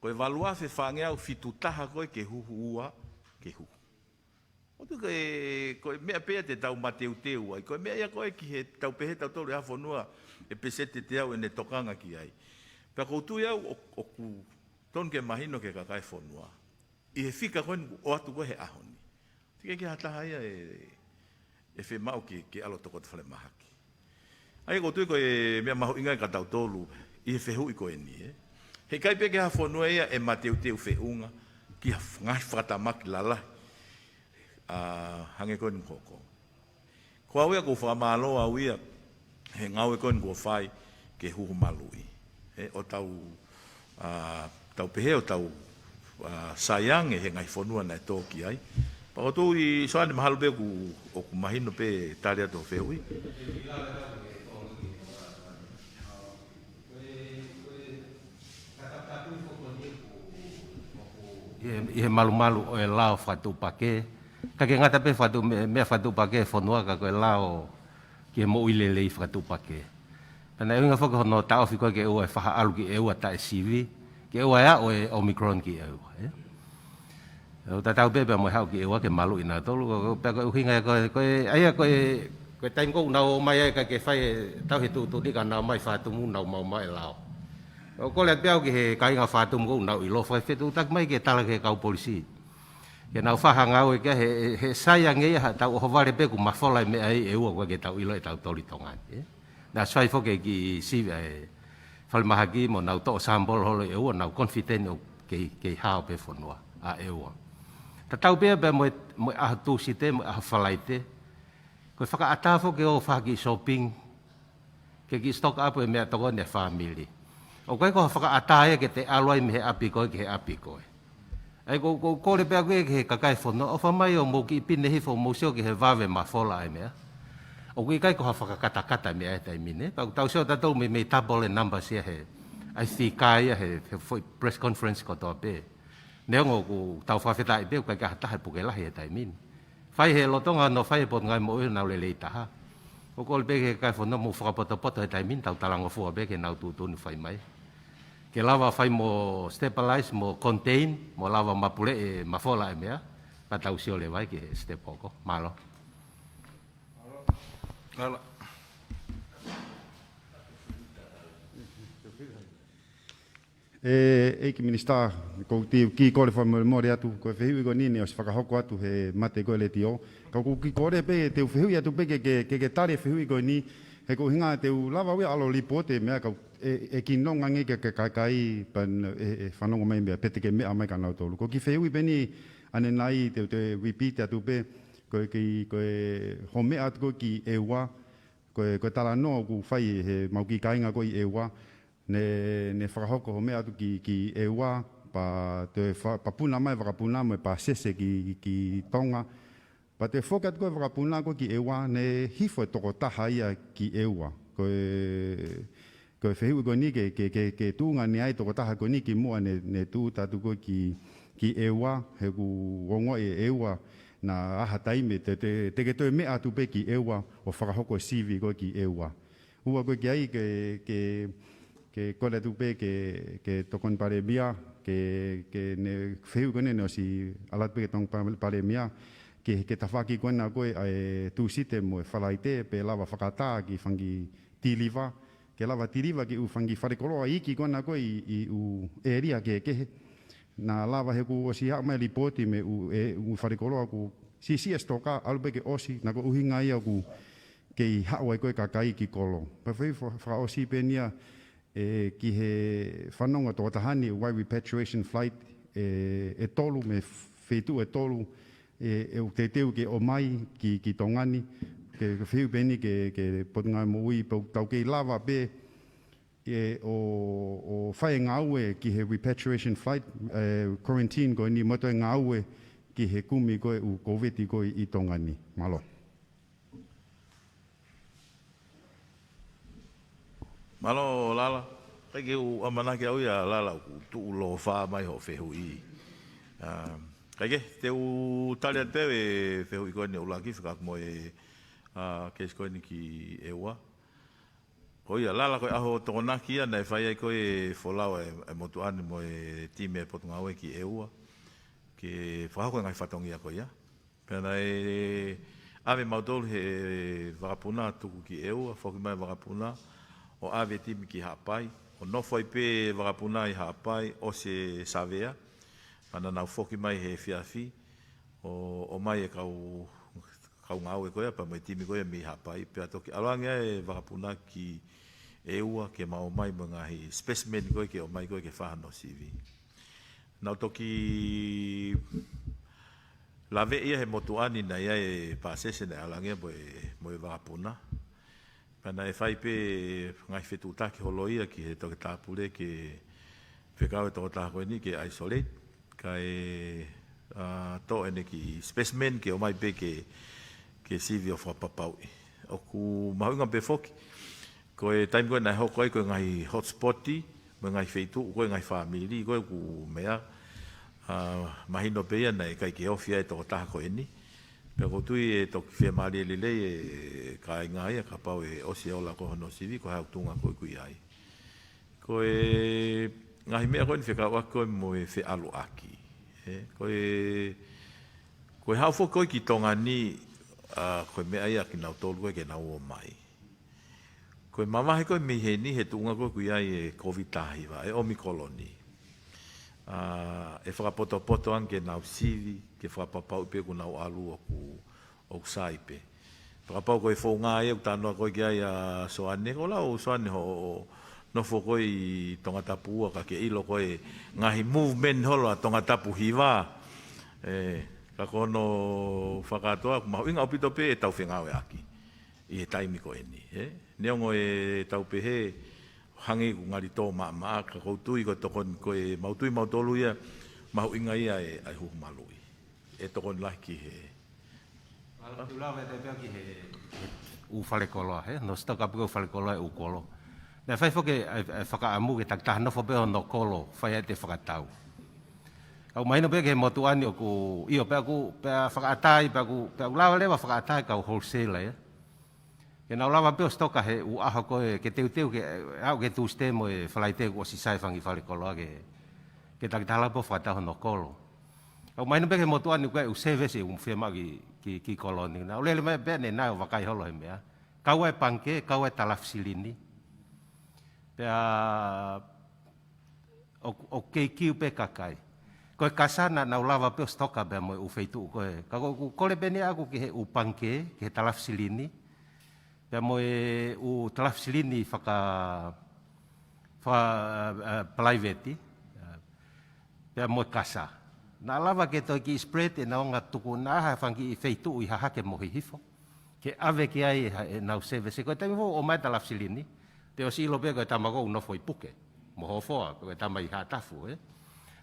Koe waluafe whangeau fitu taha koe ke huhu ua, ke huhu. Otu koe mea pea te tau mateu teu ai, koe mea ia koe ki he tau pehe tau tolu hafo nua e pesete te au e ne tokanga ki ai. Pea koutu iau o ku ton ke mahino ke kakai whanua. I he whika koe o atu koe he ahoni. Tika ki hataha ia e whi mau ki alo toko te whale mahaki. Ai koutu koe mea mahu ingai ka tau tolu i he whehu i koe ni. He kai peke ha whanua ia e mateu teu wheunga ki ngai whatamaki lalai. Hange koe ni koko. Ko au ia ko whamalo au ia he ngau e koe ni ko whai ke huhu malui. O tau pehe o tau sayang e he ngai whanua na e tōki ai. Pako tō i soane mahalo pe o ku mahino pe tare ato wheui. I he malu o e lao whatu pake. Ka ke ngata pe whatu mea whatu pake whanua ka koe lao ki he mo uilele i whatu pake. Pena e unga whakahono tau whikoe ke ua e whaha alu ki e ua ta e sivi. Ke ua ea o e Omicron ki e ua. O ta tau pepe mo hau ki e ua ke malu ina tolu. Pea koe uhinga koe aia koe taim kou nau mai ai ka ke whai tau he tu ni ka nau mai whatumu nau mau mai lao. O kole peau ki he kainga whatumu kou nau ilo whai whetu tak mai ke tala ke kau polisi. Ke nau whaha ngau e kia he sayang e ha tau hovare pe ku mawhola me ai e ua koe ke tau ilo e tau tori tongan. Nā swai whoke ki sivi e whalimahaki mo nau to sambol holo e ua nau confident o ke hao pe whanua a e ua. Ta tau pia pe mo aha tūsi te, mo aha whalai te. Koe whaka atawho ke o whaki shopping, ke ki stock up e mea toko ne family. O koe ko whaka ataia ke te aluai me he api koe ke he api koe. Ai ko kore pia koe ke he kakai whanua, o whamai o mo ki pine hifo mo sio ke he vawe ma whola e mea. O kui kai ko ha whakakata mea e taimine. Pau tau seo tatou me tabole number sia he. Ai whikai he press conference ko toa pe. Neongo ku tau whawheta i pe, kai ka hataha puke lahi e taimine. Whai he lotonga no whai pot ngai mo ui nau le taha. O kol pe ke kai whanau mo whakapoto e taimine, tau talango fua pe ke nau tūtuni whai mai. Ke lawa whai mo stabilize, mo contain, mo lawa mapule e mawhola e mea. Pa tau sio le wai ke step hoko. Malo. Ala. Eiki minister, ko ki kore wha mori atu, ko whihui ko nini o si whakahoko atu he mate koe le tio. Ka ko ki kore pe te whihui atu pe ke tare whihui ko ni, he ko hinga te lava ue alo lipote mea ka e ki nonga nge ke kai pan whanonga mai mea pete ke mea mai ka nau tolu. Ko ki whihui pe ni ane nai te repeat atu pe, koe homea atu koe ki e ua, koe tala no ku whai he mau ki kainga koe i e ua, ne whakahoko homea atu ki e ua, pa puna mai whakapuna mo e pa sese ki tonga, pa te whokat koe whakapuna koe ki e ua, ne hifo e toko taha ia ki e ua, koe whehiu koe ni ke tūnga ni ai toko taha koe ni ki mua ne tū tatu koe ki e ua, he ku rongo e ua, na aha taime, te ke toi mea atu pe ki ewa o whakahoko sivi koe ki ewa. Ua koe ki ai ke kore atu pe ke tokon pare mia, ke ne whehu kone ne o si alat pe ke tokon pare mia, ke tawhaki kona koe e tūsite mo e whalaite pe lawa whakata ki whangi tiliva, ke lawa tiliva ki u whangi wharekoroa iki kona koe i u eria ke kehe. Na lava he ku osi hao mai lipoti me u wharekoroa ku si stoka alupe ke osi na ko uhinga ia ku ke i hao ai koe kakai ki kolo. Pa whai wha osi pe nia ki he whanonga tō tahani wai repatriation flight e tolu me whetu e tolu e o te teu ke o mai ki tongani ke whiu peni ke potunga mo ui tau kei lava pe o whae ngāue ki he repatriation flight quarantine ko ni moto ngāue ki he kumi koe u COVID koe i tongani. Malo. Malo lala. Kai ke u amanaki au ia lala ku tu lo fa mai ho fehu i. Kai ke te u talia te e fehu i koe ni ulaki whakak mo e keis koe ni ki e ua. Ko ia lala koe aho tokonaki ia nei whai ai koe wholau e motu ane mo e time e potunga aue ki e ua. Ke whahako ngai whatongi a koe ia. Pena e ave mautolu he wakapuna tuku ki e ua, whoki mai wakapuna o ave timi ki hapai. O nofo i pe wakapuna i hapai o se savea. Mana nau whoki mai he whiawhi. O mai e kau ngau e koea, pa mai timi koea mi hapai. Pea toki alangia e wakapuna ki e ua ke mau mai mga hi specimen koe ke o mai koe ke whahano CV. Nau toki lawe ia he motuani na ia e pasese na alangia mo e wakapuna. Pana e whai pe ngai whetu taki holo ia ki he toke tāpule ke whekau e toko tāko ni ke isolate. Ka e to ene ki specimen ke o mai pe ke CV o whapapau. Oku mahunga pe whoki. Ko e time koe nai hoko ai koe ngai hotspoti, mo ngai whetu, koe ngai whamiri, koe ku mea mahino pe ia nei kai ke ofia e toko tāko eni. Pea kotui e toki whia maari e lelei e ka inga ia ka pau e osi ola ko hono sivi ko hau tunga koe kui ai. Ko e ngahi mea koe ni whika wak koe mo e whi alu aki. Ko e hau fo koe ki tonga ni koe mea ia ki nau tolu koe ke nau o mai. Ko e mamahe koe mi he ni he tunga koe kui ai e COVID tahiwa, e omikoloni. E whakapoto anke nau sivi, ke whakapapau pe ku nau alu o saipe. Whakapau koe whaunga e u tānoa koe ki ai a soane, ko lau soane ho nofo koe i tongatapu ua ka ke ilo koe ngahi movement holo a tongatapu hiwa. Ka kono whakatoa, mahu inga upito pe e tau whengawe aki. I he taimi ko eni. Neongo e tau pe he, hangi ku ngari tō maa ka koutui ko tokon koe mautui mautolu ia mahu inga ia e ai huhu malui. E tokon lahi ki he. Tulawe te pia ki he u whalekoloa, no stoka piko whalekoloa e u kolo. Nā whai whoke whakaamu ke taktaha nofo peo no kolo, whai e te whakatau. Au mahino pia ke motuani o ku, iyo pia ku, pia whakaatai, pia ku lawa lewa whakaatai kau wholesale, ke nau lawa peo stoka he u aho koe ke teu ke au ke tūste mo e whalaiteu o sisai whangi whalekoloa ke taktaha lapo whakataho no kolo. Au mahino pia ke motuani koe u service e umwhema ki koloni. Nau lele mai pia ne nai o wakai holo he mea. Kau e panke, kau e talafsilini. Pea o keikiu pe kakai. Koe kasana nau lawa peo stoka pia mo e u feitu koe. Kako kole pene aku ki he u panke, ki he talafsilini. Pea mo e u talafsilini private. Pea mo e kasa. Nā lawa ke toi ki spread e naonga tuku nāha whangi i feitu i hahake mohi hifo. Ke ave ki ai e nau service. Koe tami o mai talafsilini. Te o silo pia koe tamako unofo i puke. Moho foa, koe tama i hatafu.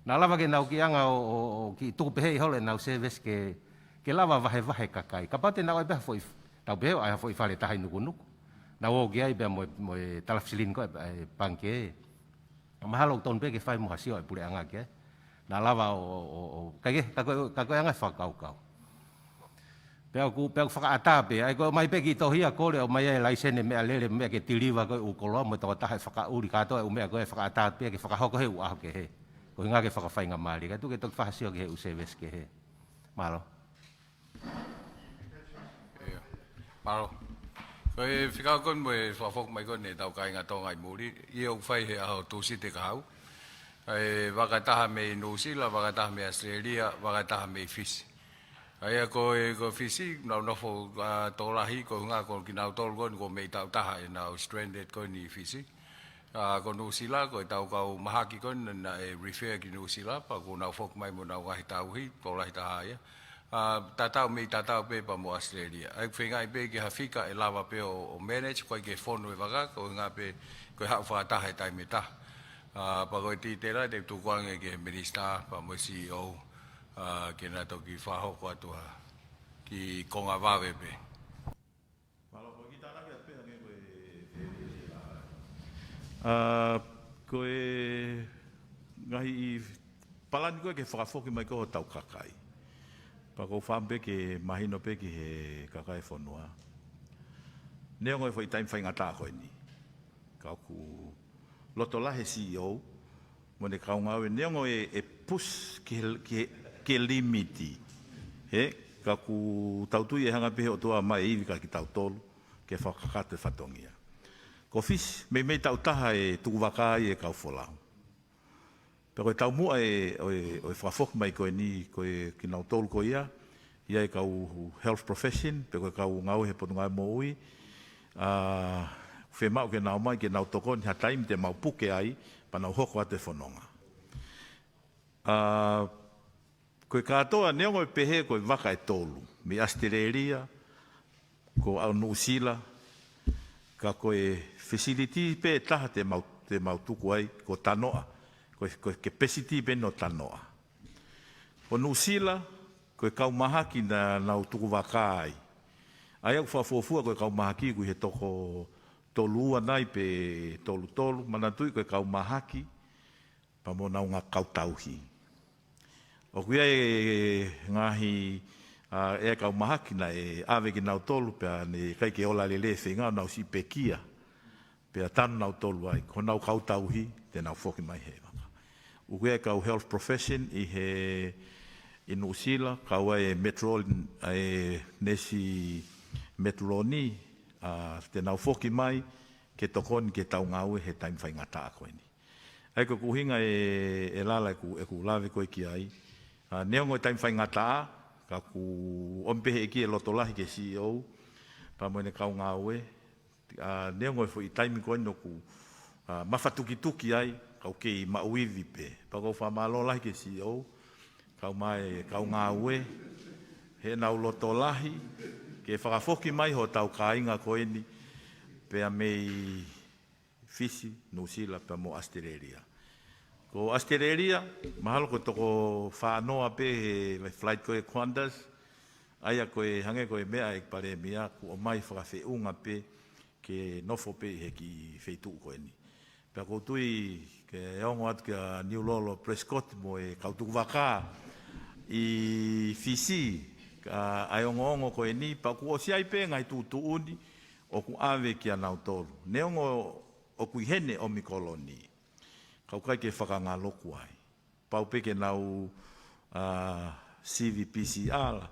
Nā lawa ke nau ki anga o ki tuku pehe i hole nau service ke lawa vahe kakai. Ka pate nau e peha foi, tau pehe ai foi whare tahai nuku. Nau o ki ai pia mo e talafsilini koe panke. Mahalo ton pe ke whai muhasio e pure anga ki ai. Nā lawa ka koe anga whakau. Pea ku whakaata pe, ai koe mai pe ki tohia kore o mai e laisene mea lele mea ke tiliwa koe u koloa mo toko tahe whakauri katoa u mea koe whakaata pe ke whakahoko he u aho ke he. Koe ngā ke whakawhainga maari, kai tu ke toki whahasio ke he u service ke he. Malo. Malo. Koe whikau koe mo e whawhok mai koe ne tau kai ngā tonga i muri, i au whai he aho tūsi te kahau. Wakataha me New Zealand, wakataha me Australia, wakataha me Fiji. Aia koe Fiji, nau nofo tōlahi, ko ngā ko ki nau tōlu koe, ko mei tau taha e nau stranded koe ni Fiji. ko New Zealand ko tau kau mahaki ko na refer ki New Zealand pa ko na fok mai mo na wa tau hi ko lai ta ya tatau pe pa mo Australia ai whenga i pe ki hafika e lava pe o manage ko ke fono e waka ko nga pe ko ha fa ta hai tai me ta pa ko ti te la te tu kwa nge ke minister pa mo CEO ke na to ki fa ho ko tu ki konga vawe pe koe ngahi palani koe ke whakafoki mai ko tau kakai. Pa ko whampe ke mahino pe ki he kakai whanua. Neo ngoi whai taim whaingata koe ni. Kau ku loto lahe CEO, mo ne kau ngau neo ngoi e push ke limiti. He, ka ku tautui e hanga pehe o toa mai iwi ka ki tau tolu, ke whakakate whatongia. Ko fis, mei tau taha e tuku wakai e kau wholau. Pero tau mua e whafok mai koe ni, koe ki nau tolu ko ia e kau health profession, pero kau ngau he potungai mo ui, whe mau ke nau mai, ke nau toko ni hatai mi te mau puke ai, pa nau hoko ate whanonga. Koe katoa, neongo e pehe koe waka e tolu, mi Australia, ko au New Zealand, ka koe facility pe taha te mau tuku ai, ko tanoa, koe capacity pe no tanoa. O New Zealand, koe kau mahaki na nau tuku waka ai. Ai au whafuafua koe kau mahaki, koe he toko tolua nai pe tolu, manatui koe kau mahaki, pa mo nau ngā kau tauhi. O kuia e ngahi e kau mahaki na e awe ki nau tolu pea ne kai ke ola le whenga nau si pe kia pea tanu nau tolu ai ko nau kau tauhi te nau whoki mai he waka. O kuia e kau health profession i he i New Zealand kau e metro e nesi metroni te nau whoki mai ke tokoni ke tau ngau he taim whai ngata a koe ni. Ai ko kuhinga e lala e ku lawe koe ki ai. Neongo e taim whai ngata a, ka ku ompehe e ki e loto lahi ke CEO, pa moene kau ngā ue. Neongo e fwoi taimi koe no ku mawhatuki ai, kau kei mauivi pe. Pa kou whamalo lahi ke CEO, kau mai kau ngā ue, he nau loto lahi, ke whakafoki mai ho tau kāinga koe ni, pea mei fisi, New Zealand, pa mo Australia. Ko Australia, mahalo ko toko whaanoa pe he flight koe Qantas, aia koe hange koe mea e pare mea ku o mai whakawheunga pe ke nofo pe he ki wheitu koe ni. Pea koutui ke eongo atu ke New Lolo Prescott mo e kautuku waka i Fisi, ka aiongo koe ni, pa ku o siai pe ngai tu uni o ku awe ki anau tolu. Neongo o kui hene o mi koloni. Kau kai ke whakanga loku ai. Pau peke nau CVPCR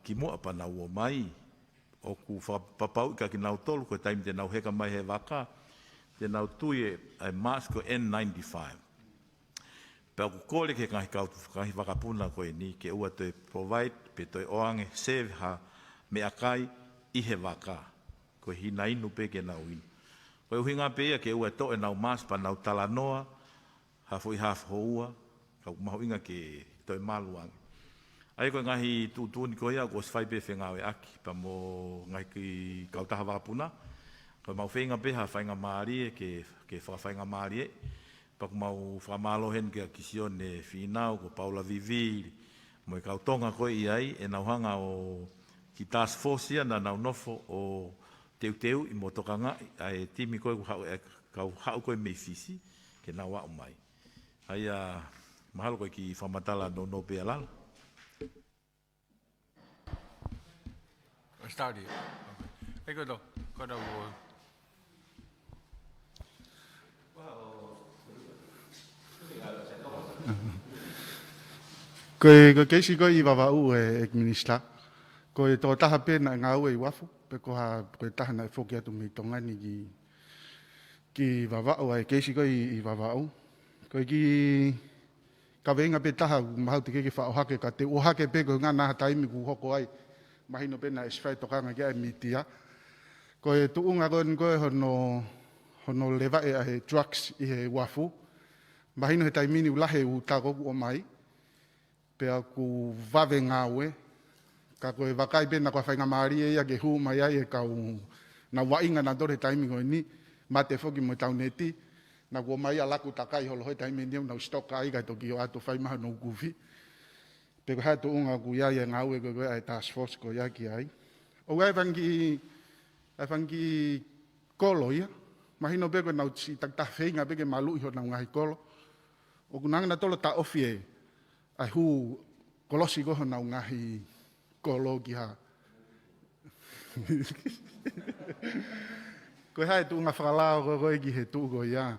ki mua pa nau o mai. O ku whapapau ka ki nau tolu koe taimi te nau heka mai he waka. Te nau tui e mask ko N95. Pau ku kore ke kahi wakapuna koe ni ke ua te provide pe toi oange save ha me akai i he waka. Koe hina inu peke nau inu. Koe uhinga pea ke ua to e nau mas pa nau talanoa, hafoi houa, kau mahu inga ke toi maluang. Ai koe ngahi tūtūni koe ia, ko sfai pe whengawe aki, pa mo ngai ki kautaha wakapuna. Koe mau whenga peha whainga maari ke whawhainga maari e. Pa ko mau whamalo hen ke kisio ne whinau, ko Paula Viviri, mo e kautonga koe iai, e nau hanga o ki task force ia na nau nofo o teu i motokanga ai timi koe kau hau koe mei fisi ke na wa mai. Ai mahalo koe ki whamatala no pea lala. Stadi. Ei koe to, koe na ua. Koe keisi koe i wawau e minister. Koe tō taha pēna ngā ue i wafu. Pe koe taha na e whoki atu mi tongani ki wawau ai keisi koe i wawau. Koe ki ka wenga pe taha mahau te keke whaohake ka te ohake pe koe ngā naha taimi ku hoko ai. Mahino pēna e swhai tokanga kia e mitia. Koe tuunga koe hono hono lewa e he drugs i he wafu. Mahino he taimini ulahe u tākoku o mai. Pea ku vave ngāwe. Ka koe wakai pena kua whainga maari e ia ke hu mai ai e kau na wainga na dore taimi koe ni. Mate foki mo tauneti. Na kua mai alaku takai holo hoi taimini na ustoka ai kai toki o ato whaimaha no kufi. Peko hea to unga ku ia ia ngāwe koe koe ai task force ko ia ki ai. O ai vangi kolo ia. Mahino peko na uti takta whainga peke malu iho na ngahi kolo. O kunanga na tolo ta ofi e. Ai hu kolosi koho na ngahi kolo ki ha. Koe hae tu unga whakalao koe koe ki he tu koe ia.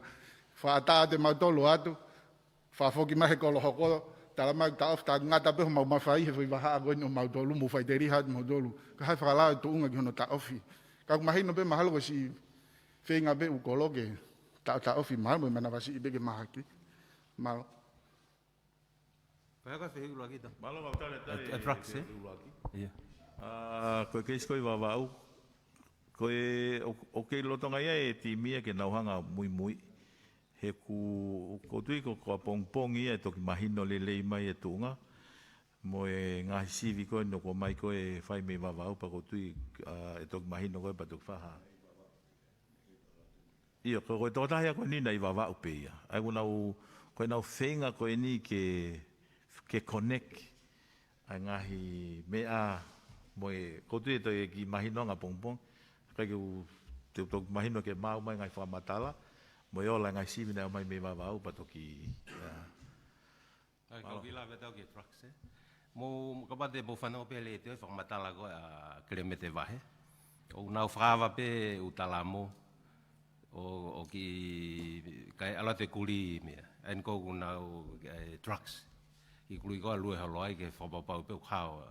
Whaataa te mautolo atu. Whaafoki mahe kolo hoko. Tala mau ta ofi ta ngata peho mau mawhai he whaha koe no mautolu. Mu whai te riha atu mautolu. Koe hae whakalao tu unga ki hono ta ofi. Kaku mahino pe mahalo ko si whenga pe u kolo ke. Ta ofi mahalo me mana wasi ibe ke mahaki. Malo. Pahaka whehi ulaki ta. Malo ka tale tale. A drugs, eh? Ia. Koe keis koe wawau. Koe o kei lotonga ia e timia ke nauhanga mui mui. He ko tui ko kua pong ia e toki mahino lelei mai e tuunga. Mo e ngahi sivi koe no ko mai koe whai me wawau pa ko tui e toki mahino koe pa toki whaha. Ia, koe tōtahia koe nina i wawau pe ia. Ai koe nau whenga koe ni ke connect ai ngahi mea mo e kotu e toi ki mahino ngā pongpong kai ke te mahino ke mau mai ngai whamatala mo e ola ngai sivi nai mai me wawau pa toki Ai kau gila betau ke trucks eh. Mo kapate mo whanau pe le te whamatala koe a kremete wahe. O nau whakawa pe utalamo o ki kai ala te kuli mea. En ko nau trucks. I kului koa lue halo ai ke whapapau pe ukao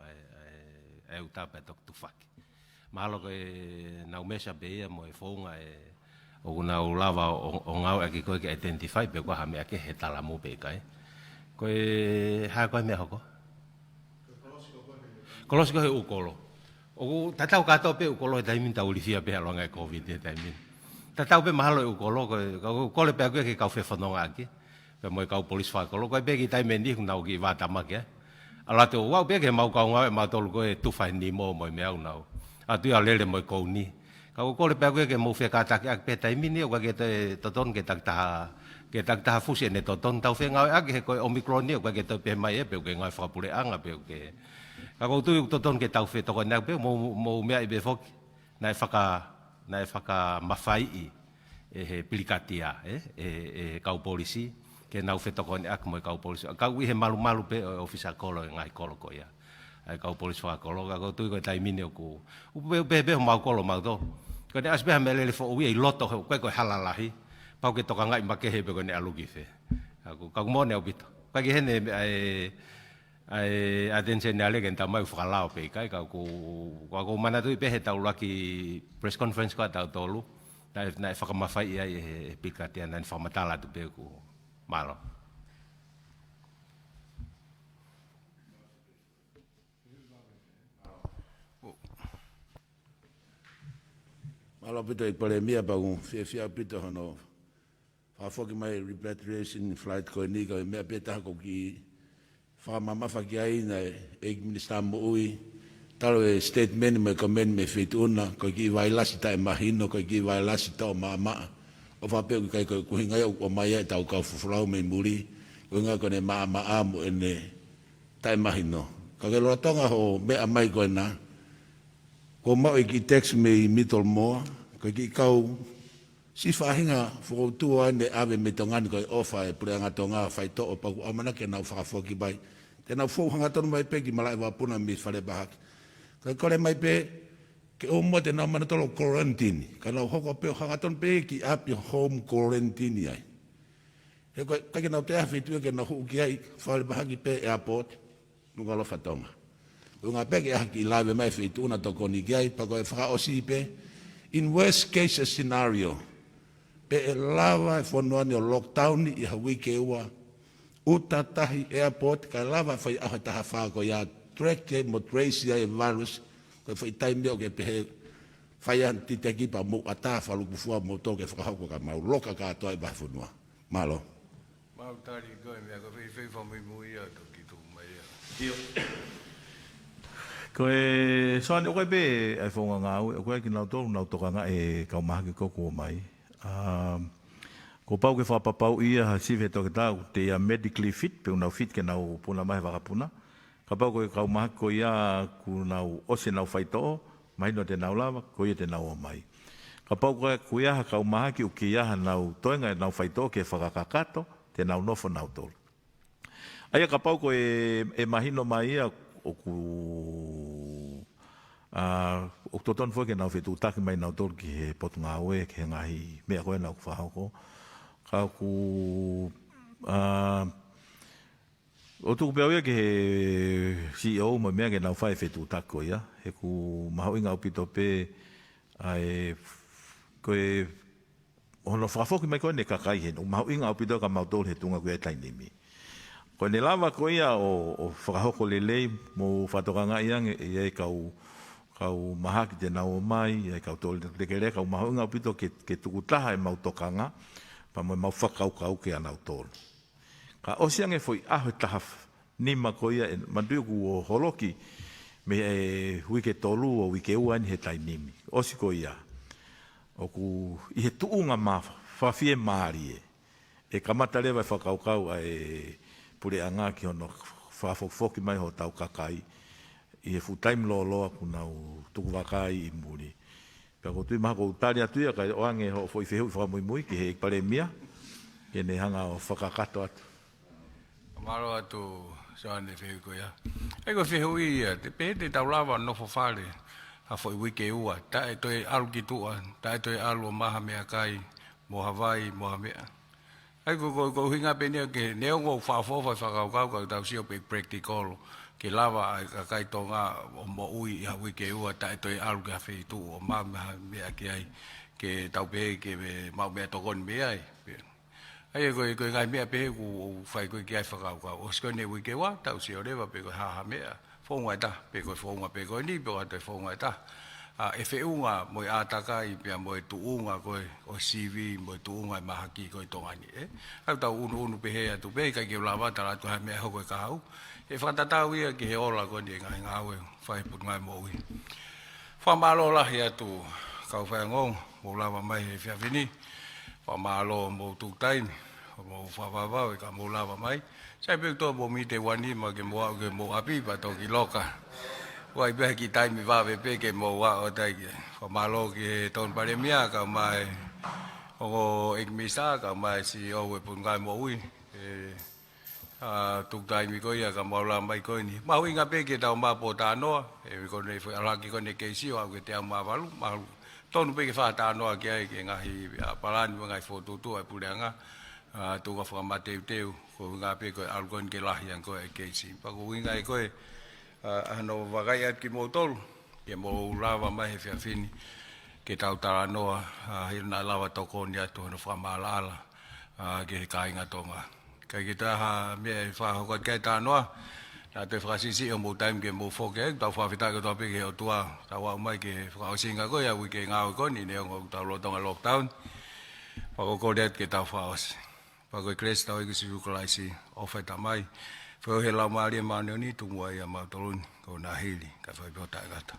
e utape tok tufaki. Mahalo ke nau mesa pe ia mo e whaunga o nau lava o ngau e ki koe ke identify pe koa hamea ke he talamo pe kai. Koe haa koe mea hoko? Kolosiko he ukolo. O tatau kato pe ukolo he taimin tau ulifia pe aloanga e COVID he taimin. Tatau pe mahalo e ukolo koe pe koe ke kau whewhanonga aki. Pe mo kau polis fa kolo koe begi tai mendi nau ki wa tamake ala te wa begi mau kau ngau ma tol koe tu fa ni mo me au nau atu ya lele mo ko ni kau ko le pe koe ke mo fe ka ta ke pe tai mini o ke te toton ke tak ta fusi ne toton tau fe ngau ake koe omicron ni o ke te pe mai e pe ke ngai fa pule anga pe ke kau tu toton ke tau fe to ko na pe mo me be fok na faka mafai he pilikatia kau polisi ke nau whetokone ak mo kau polisi. Kau i he malu pe ofisa kolo ngai kolo ko ia. Ai kau polisi wa kolo kau tui ko tai mini ku. Upe mau kolo mau to. Ko ne asbe hamele le fo wi loto ko ko halalahi. Pau ke toka ngai make he be ko ne alugi fe. Aku kau mo ne obito. Ka ki hene ai atention ale ke tamai falao pe kai kau mana tu pe he tau laki press conference ko tau tolu. Na whakamawhai ia e pikatia na whamatala tu pe ku. Malo. Malo pito i pale mia bagu fia pito hono. Whafoki mai repatriation flight ko ni ko mea peta ko ki whamamafa ki aina e minister mo ui. Talo e statement me komen me fituna ko ki vailasi ta mahino ko ki vailasi ta mama. O whapeu kai koe kuhingai o mai e tau kau fufulau me muri kuhingai koe ne maa mo e ne tai mahino. Ka ke loa tonga ho mea mai koe na ko mau i ki text me i mitol moa koe ki kau si whahinga whakautua ne ave me tongani koe ofa e pure anga tonga whai to o paku amana ke nau whakafoki bai. Te nau whauhanga tonu mai pe ki malai wapuna mi whare bahaki. Koe kore mai pe ke o mo te nā mana tolo quarantine. Ka nau hoko peo hangaton pe ki api home quarantine ai. He koe ke nau te awhitua ke nau huki ai whare bahaki pe airport. Nunga lo whatonga. Unga pe ke ahaki lawe mai whituna toko ni ki ai. Pa koe whakaosi pe. In worst case scenario. Pe e lawa e whanuani o lockdown i hawi ke ua. Uta tahi airport ka lawa whai aha taha whako ia. Track mo trace ia e virus. Koe whai taimeo ke pehe Whaian ti te kipa mo ata whalukufua mo tō ke whakahoko ka mau loka katoa i bafunua. Malo. Mau tari koe mea ka whi whamui mui a to ki tō mai a. Koe soani o koe be ai whaunga ngā ue, o koe ki nau tōru nau tokanga e kau maha ki koko mai. Ko pau ke whapapau ia ha siwe toke tau te ia medically fit, pe unau fit ke nau puna mai wakapuna. Ka pau koe kau maha ko ia ku nau ose nau whaitoo, mai no te nau lava, ko ia te nau o mai. Ka pau koe ku ia ha kau maha ki uki ia ha nau toenga nau whaitoo ke whakakakato, te nau nofo nau tolu. Aia ka pau koe e mahino mai ia o ku o toton foi ke nau fetu taki mai nau tolu ki he potu ngā oe ke ngahi mea koe nau whahoko ka ku o tuku pia oe ke he CEO ma mea ke nau whae fetu taki koe ia he ku mahau inga upito pe ai koe hono whafoki mai koe ne kakai he no mahau inga upito ka mau tolu he tunga koe e tainimi. Ko ne lava ko ia o whakahoko lelei mo whatokanga iang e kau maha ki te nau mai, e kau tōle te kere, kau maha unga upito ke tukutaha e mau tokanga, pa mo mau whakaukau ke anau tōle. Ka osiang e foi aho taha nima ko ia, manduku o holoki, me e hui ke tolu o wike uani he tai nimi. Osi ko ia, o ku i he tuunga ma whawhie maari e kamata lewa e whakaukau e pure anga ki ono whafofoki mai ho tau kakai i he full-time loa ku nau tuku wakai i muri. Pea ko tui maha ko utari atu ia kai oange ho foi whehu i whakamui ki he ikpare mia ke ne hanga o whakakato atu. Maro atu soane whehu ko ia. Ego whehu ia, te pehe te tau lawa nofo whare a foi wike ua. Ta e toi alu ki tua, ta e toi alu o maha mea kai, mo Hawaii, mo Hamea. Ai ko hinga penia ke neongo whaafofa whakaukau ka tau sio pe practical ke lava ai ka kai tonga o mo ui ha wike ua ta e toi alu ka whi tu o mama mea ki ai ke tau pe ke mau mea tokon mea ai. Ai ko ngai mea pe ku whai ko ki ai whakaukau o sko ne wike ua tau sio rewa pe ko haha mea whaunga ta pe ko whaunga pe ko ni pe ko te whaunga ta. E whiunga mo i ātaka i pia mo i tuunga koe o CV mo i tuunga i mahaki koe tongani. Hau tau unu pehea tu pehe kai ki ula wata ratu hai mea hoko e kahau. E whatatau ia ki he ola koe ni e ngai ngāwe whaiput ngai mo ui. Whamalo lahi atu kau whaingong mo lawa mai he whiawhini. Whamalo mo tūtaimi mo whawawau e ka mo lawa mai. Sai pek tō mo mi te wani ma ke mo api pa tō ki loka. Wai beha ki taimi wawe peke mo wa o taiki. Ko malo ki ton pare mia ka mai o ekmisa ka mai si o we pun ngai mo ui. Tuk taimi ko ia ka maula mai ko ni. Mau inga peke tau ma po tanoa. E ko ne foi alaki ko ne keisi o ke te ama walu. Mau tonu peke fa tanoa ki ai ke ngahi palani ngai foto tu ai puleanga. Tu ka fa mateu teu ko nga peke algon ke lahian ko e keisi. Pa ko inga ko e ano wagai at ki mo tolu ke mo lava mai he whiawhini ke tau tara noa hirna lawa toko ni atu hano whamalala ke he kāinga tonga kai ki taha mea e whahokot kai tā noa nā te whakasisi o mo taim ke mo whoke tau whawhitaka topi ke o tua tau au mai ke whakaosinga koe au i ke ngāo koni ne ongo tau lotonga lockdown whakokoreat ke tau whaosi whakoi kres tau i kisi ukalaisi ofai ta mai Whau he lau maari e maaneo ni tungu ai a mautoluni ko nā hili ka whai pota e gata.